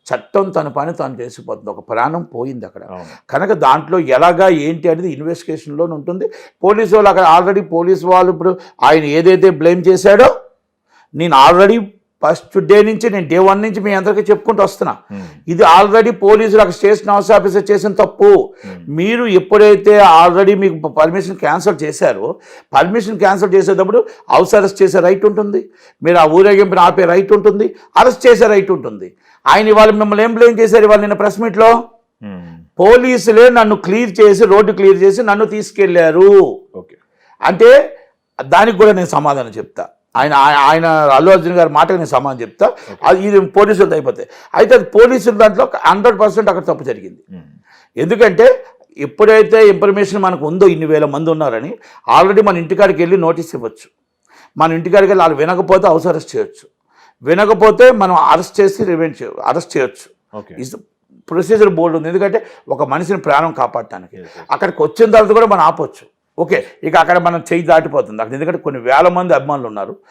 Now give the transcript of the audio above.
చట్టం తన పని తాను చేసిపోతుంది. ఒక ప్రాణం పోయింది అక్కడ. కనుక దాంట్లో ఎలాగా ఏంటి అనేది ఇన్వెస్టిగేషన్లోనే ఉంటుంది. పోలీసు వాళ్ళు అక్కడ ఆల్రెడీ పోలీసు వాళ్ళు ఇప్పుడు ఆయన ఏదైతే బ్లేమ్ చేశాడో నేను ఆల్రెడీ ఫస్ట్ డే నుంచి నేను డే 1 నుంచి మీ అందరికీ చెప్పుకుంటూ వస్తున్నా. ఇది ఆల్రెడీ పోలీసులు అక్కడ స్టేషన్ హౌస్ ఆఫీసర్ చేసిన తప్పు. మీరు ఎప్పుడైతే ఆల్రెడీ మీకు పర్మిషన్ క్యాన్సిల్ చేశారో పర్మిషన్ క్యాన్సిల్ చేసేటప్పుడు హౌస్ అరెస్ట్ చేసే రైట్ ఉంటుంది, మీరు ఆ ఊరేగింపుని ఆపే రైట్ ఉంటుంది, అరెస్ట్ చేసే రైట్ ఉంటుంది. ఆయన ఇవాళ మిమ్మల్ని ఏం బ్లేమ్ చేశారు ఇవాళ నిన్న ప్రెస్ మీట్లో? పోలీసులే నన్ను క్లియర్ చేసి రోడ్డు క్లియర్ చేసి నన్ను తీసుకెళ్లారు అంటే దానికి కూడా నేను సమాధానం చెప్తా. ఆయన అల్లు అర్జున్ గారి మాటకు నేను సమాధానం చెప్తా. ఇది పోలీసులతో అయిపోతాయి. అయితే అది పోలీసుల దాంట్లో 100% అక్కడ తప్పు జరిగింది. ఎందుకంటే ఎప్పుడైతే ఇన్ఫర్మేషన్ మనకు ఉందో ఇన్ని వేల మంది ఉన్నారని ఆల్రెడీ మన ఇంటికాడికి వెళ్ళి నోటీస్ ఇవ్వచ్చు. మన ఇంటికాడికి వెళ్ళి వాళ్ళు వినకపోతే హౌస్ అరెస్ట్ చేయొచ్చు, వినకపోతే మనం అరెస్ట్ చేసి అరెస్ట్ చేయొచ్చు. ప్రొసీజర్ బోర్డు ఉంది. ఎందుకంటే ఒక మనిషిని ప్రాణం కాపాడటానికి అక్కడికి వచ్చిన తర్వాత కూడా మనం ఆపొచ్చు. ఓకే, ఇక అక్కడ మనం చేయి దాటిపోతుంది అక్కడ. ఎందుకంటే కొన్ని వేల మంది అభిమానులు ఉన్నారు.